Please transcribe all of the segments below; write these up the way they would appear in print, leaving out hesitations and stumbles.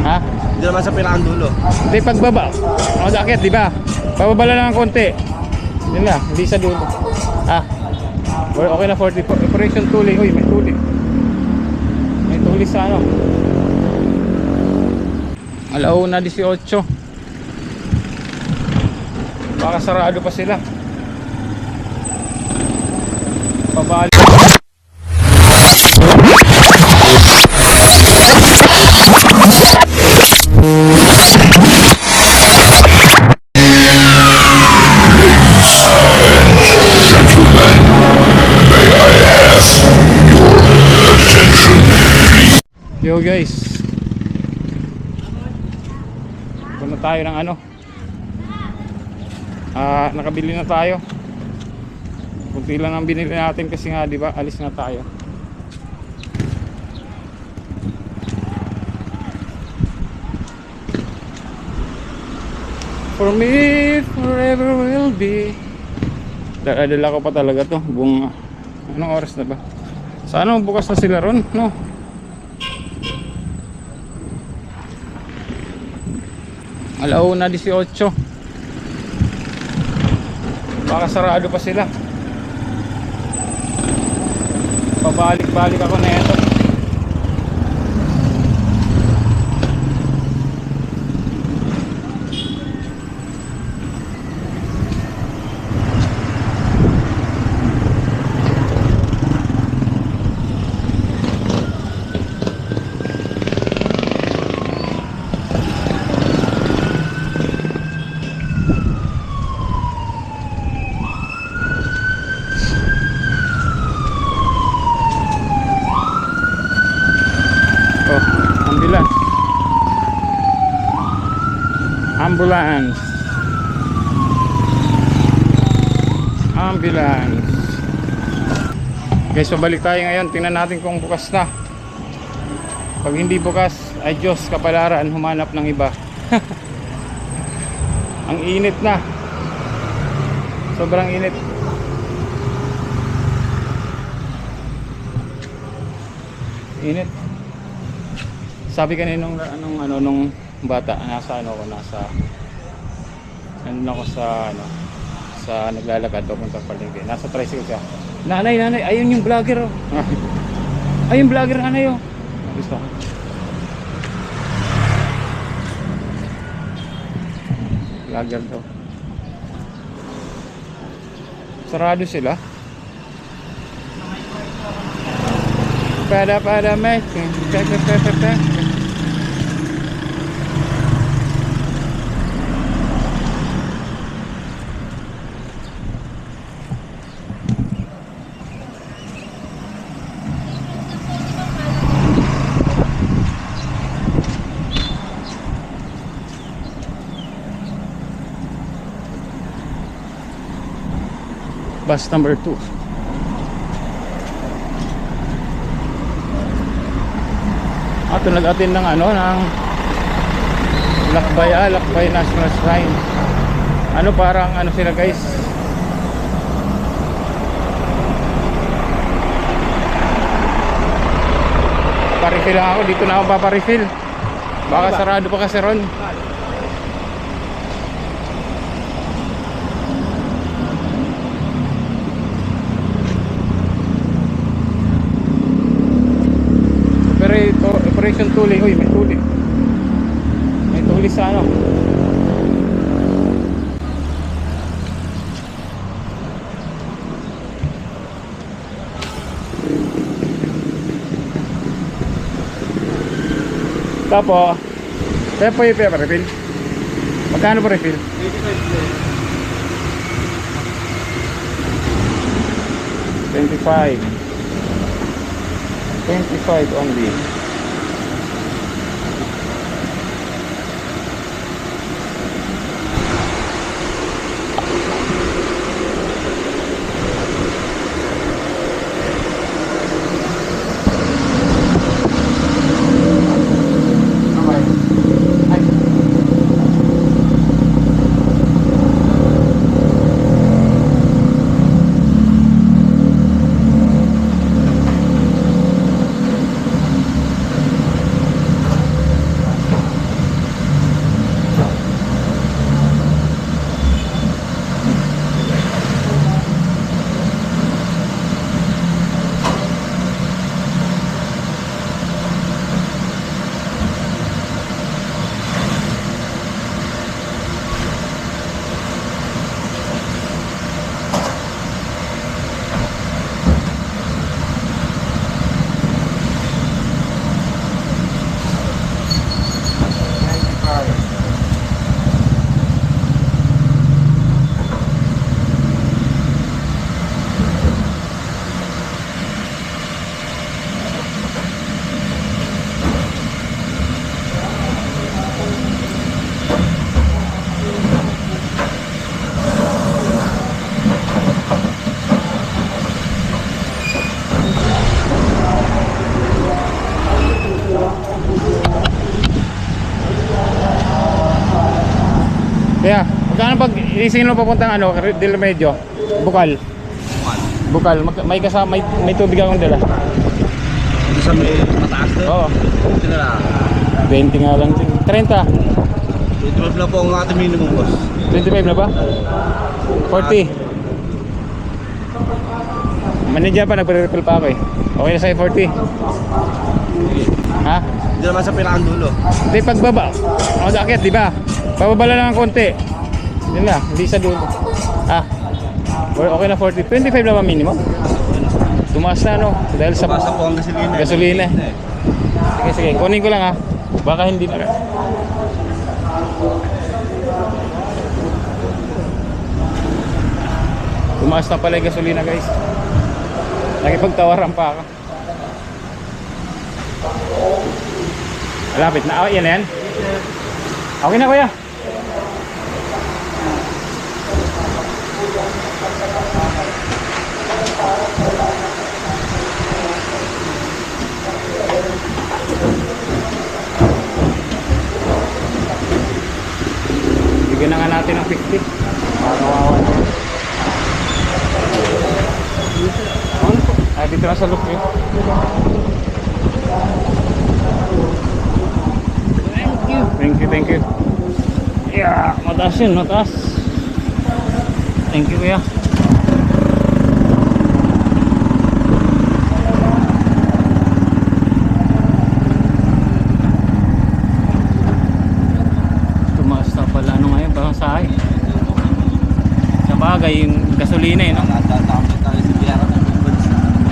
Ha? Hindi naman sa pinakadulo. Hindi, pagbaba. Ako sa akyat, di ba? Pababa lang ng konti. Yun lang, hindi sa dulo. Okay na 44. Operation tuli. Uy, may tuli. May tuli sa ano. Alauna 18. Baka sarado pa sila. Pabalik. Yo guys, punta tayo ng ano, nakabili na tayo. Kunti lang ang binili natin kasi nga, di ba, alis na tayo. For me forever will be. Dala ko pa talaga to buong, anong oras na ba? Sana bukas na sila ron, no? Alauna 18. Baka sarado pa sila. Pabalik-balik ako na ito. Ambulance. Ambulance. Guys, pabalik tayo ngayon. Tingnan natin kung bukas na. Pag hindi bukas, ay Diyos kapalaran, humanap ng iba. Ang init na. Sobrang init. Init. Sabi kanina nung bata, nasa naglalakad papunta sa palengke. Nasa tricycle siya. Nanay, ayun yung vlogger. Ayun vlogger, nanay oh. Gusto ko. Vlogger to. Sarado sila. Para me. Bus number 2. Ito nag-attend ng ng Lakbay National Shrine. Parang sila guys. Pa-refill lang ako, dito na ako paparefill. Baka sarado pa kasi ron. Operation tuli. Uy, may tuli. May tuli sa ano. Tapos kaya po yung refill. Magkano po refill? 25 only. Kaya, magkano pag isingin mo papuntang ano, Del Medio? Bukal. Bukal. May kasama, may tubig akong dala. Ito sa may mataas doon? Oo. Ito na lang. 20 nga lang. 30. 25 na po ang ating minimum boss. 25 na ba? 40. Manager pa, nagre-refill pa ako eh. Okay na sa'yo 40. Ha? Hindi naman sa pinakadulo. Hindi, pagbaba. Ako sa akyat, di ba? Pababa lang ng konti. Yun na, hindi sa dulo. Ah. Okay na 40. 25 na ba minimum? Tumaas na no? Dahil sa Pasa po ang gasolina. gasolina. Sige, sige. Kunin ko lang ha. Baka hindi na. Tumaas na pala yung gasolina guys. Nakipagtawaran pa ako. Malapit na. Yan na yan. Okay na kuya. Bigyan na nga natin ng 50. Makawawan. Ay, dito na sa look eh. Thank you, thank you. Yeah, mataas yun, mataas. Thank you kuya. Tumaas na pala ano ngayon, parang sahay. Sa bagay, yung gasolina eh, no? Natatamit tayo sa biyara ng goods.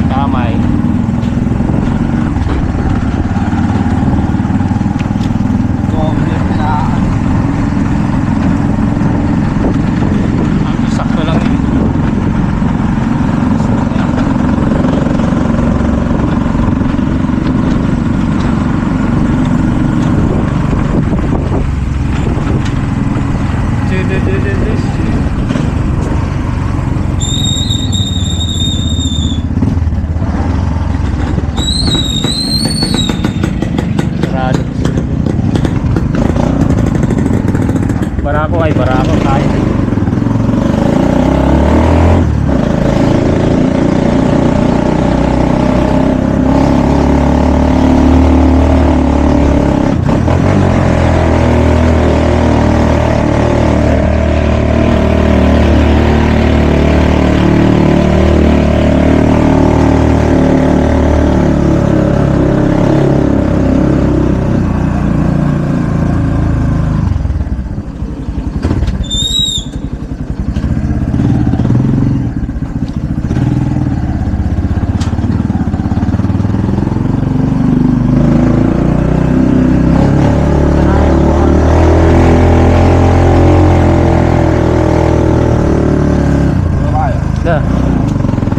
Tama eh. Sakto lang eh. Sarado. Barako ay barako kaya.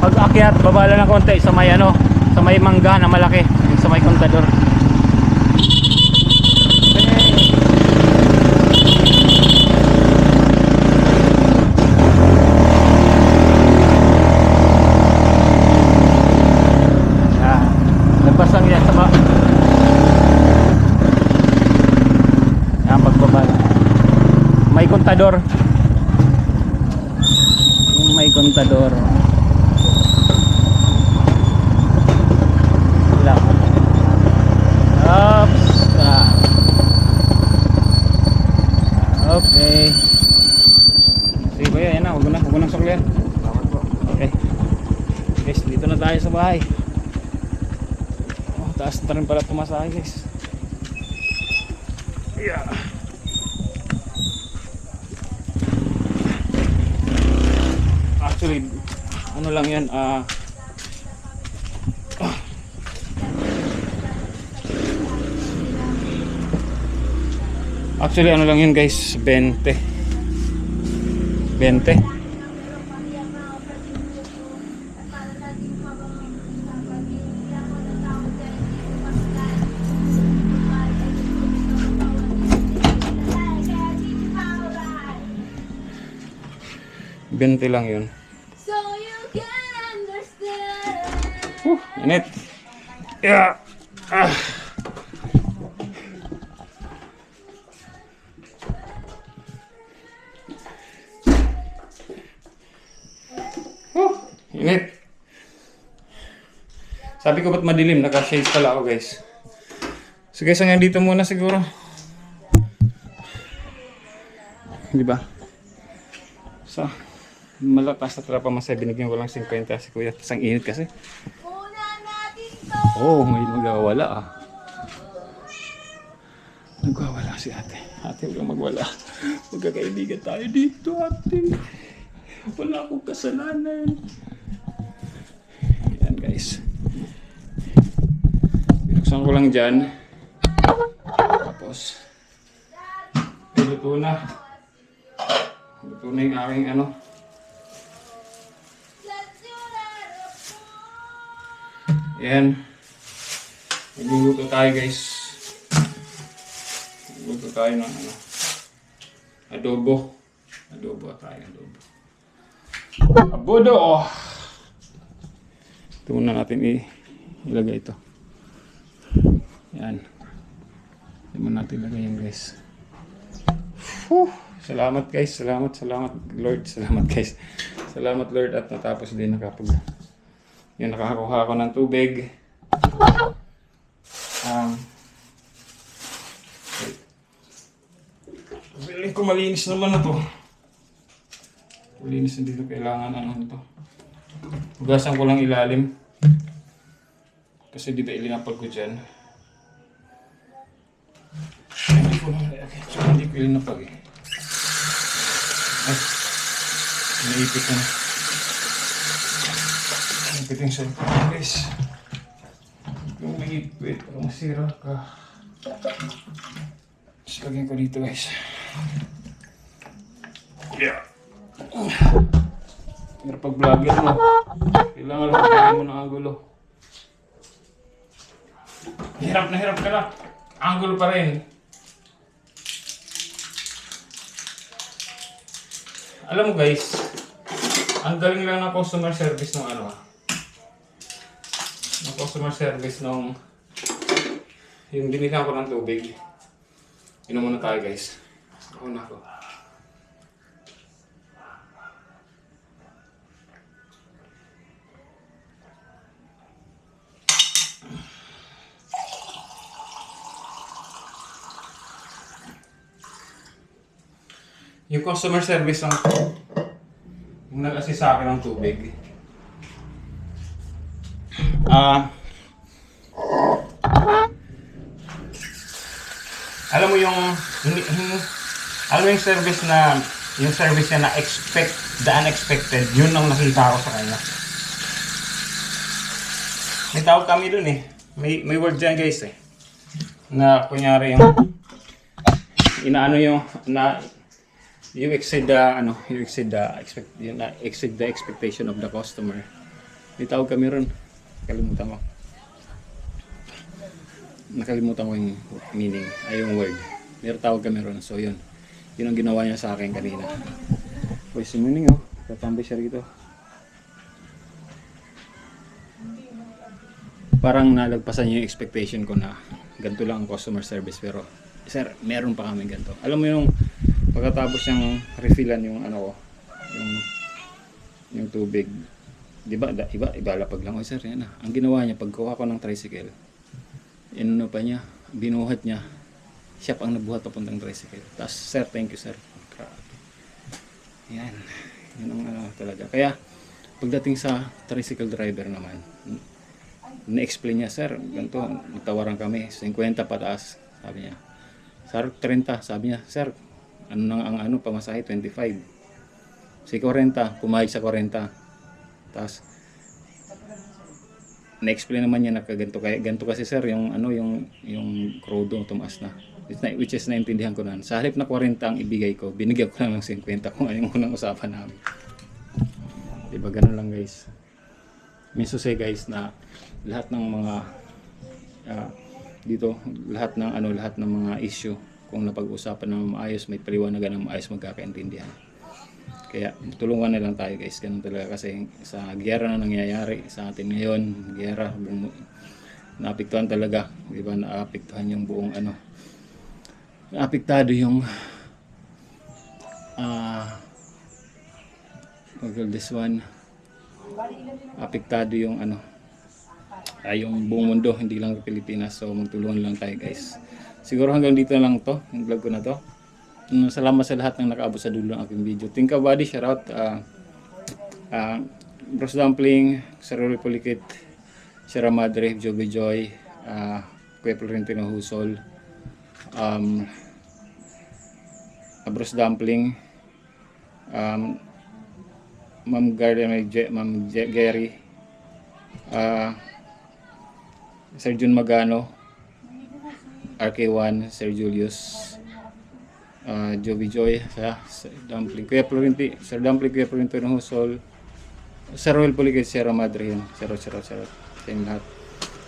Pag akyat, babala ng konti sa may ano, sa may mangga na malaki, yung sa may kontador. Nagpasang yan sa yan, pagbabala. May kontador. Yung may kontador. Oops. Okay. Sige ba yan na, huwag mo nang suklihan. Okay. Guys, dito na tayo sa bahay. Oh, taas na rin pala pumasahe guys. Yeah. Actually, ano lang yan, actually ano lang yun guys, 20. Lang yun. So you can understand. Init. Yeah. Init. Sabi ko ba't madilim? Naka-shades pala ako guys. So guys, hanggang dito muna siguro. Di ba? So, malakas na trapa masaya. Binigyan ko lang 50 si kuya. Tapos ang init kasi. Una natin to. Oh, may magwawala ah. Nagwawala si ate. Ate, huwag kang magwala. Magkakaibigan tayo dito, ate. Wala akong kasalanan. Yan guys. Binuksan ko lang dyan. Tapos, luto na. Luto na yung aking ano. Yan. Magluluto tayo guys. Magluluto tayo ng ano. Adobo. Adobo tayo. Adobo. Abodo! Oh. Ito muna natin ilagay ito. Yan. Ito muna natin ilagay yan guys. Whew. Salamat guys. Salamat Lord. Salamat guys. Salamat Lord at natapos din nakapag yan, nakakuha ako ng tubig. Feeling ko malinis naman na to. Malinis na dito, kailangan ano ito. Hugasan ko lang ilalim. Kasi di ba ilinapag ko dyan. Hindi ko lang, okay. So, hindi ko ilinapag eh. Ay, naipit na. Naipit yung cellphone guys. Yung naipit, parang masira ka. Tapos lagyan ko dito guys. Yeah. Pero pag vlogger mo, kailangan lang kailangan mo ng angulo. Hirap ka na. Angulo pa rin. Alam mo guys, ang galing lang ng customer service ng ano. Ng customer service ng yung binigyan ko ng tubig. Inom muna tayo guys. Ako na ako. Yung customer service ng yung nag-assist sa akin ng tubig. Alam mo yung alam mo yung service niya na expect the unexpected, yun ang nakita ko sa kanya. May tawag kami dun eh. May word dyan guys eh. Na kunyari yung inaano yung you exceed the expectation of the customer. May tawag kami ron. Nakalimutan ko yung meaning, ay yung word. May tawag kami ron. So yun. Yun ang ginawa niya sa akin kanina. Uy, si Muning oh. Tatambay siya rito. Parang nalagpasan niya yung expectation ko na ganito lang ang customer service. Pero, sir, meron pa kami ganito. Alam mo yung pagkatapos niyang refillan yung ano ko, yung tubig. Di ba? Iba lapag lang. Oy sir, yan na. Ang ginawa niya, pagkuha ko ng tricycle, inano pa niya, binuhat niya. Siya pa ang nabuhat papuntang tricycle. Tapos, sir, thank you sir. Grabe. Yan. Yan ang ano talaga. Kaya, pagdating sa tricycle driver naman, na-explain niya, sir, ganito, magtawaran kami. 50 pataas, sabi niya. Sir, 30, sabi niya, sir, ano nang ang ano pamasahe 25. Si 40, pumayag sa 40. Tapos na-explain naman niya na ganito kaya ganito kasi sir yung ano yung crudo tumaas na. Which is naintindihan ko na. Sa halip na 40 ang ibigay ko, binigyan ko lang ng 50 kung ano yung unang usapan namin. Diba ganun lang guys. Minso say guys na lahat ng mga dito lahat ng mga issue kung napag-usapan ng maayos, may paliwanagan ng maayos, magkakaintindihan. Kaya tulungan na lang tayo guys, ganun talaga kasi sa giyera na nangyayari sa atin ngayon, giyera, naapektuhan talaga, di ba, naapektuhan yung buong ano, naapektado yung this one, apektado yung yung buong mundo, hindi lang Pilipinas. So magtulungan lang tayo guys. Siguro hanggang dito na lang to, yung vlog ko na to. Salamat sa lahat ng nakaabot sa dulo ng aking video. Think Buddy, shout out. Bros Dumpling, Saruli Pulikit, Sierra Madre, Joby Joy, Kuya Florentino Husol, Bros Dumpling, Ma'am Garden, Ma'am Gary, Sir Jun Magano, RK1, Sir Julius, Joby Joy, Sir Dumpling, Kuya Florentino, Sir Dumpling, Kuya Florentino Husol, Sir Roel Puligid, Sierra Madre yun. Charot sa inyong lahat.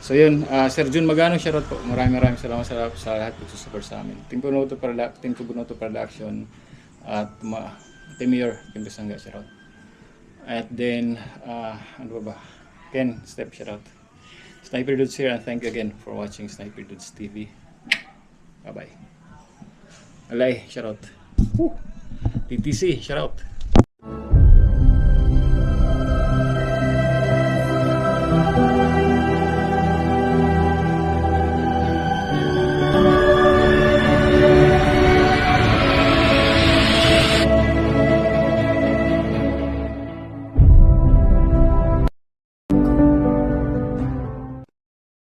So yun, Sir Jun Magano, charot po. Maraming salamat sa lahat ng support sa amin. Team Bunoto Production at Team Mayor, Team Bisanga, charot. At then, ano ba? Ken, Step, charot. Sniper Dudes here, and thank you again for watching Sniper Dudes TV. Bye-bye. Alay, charot. TTC, charot.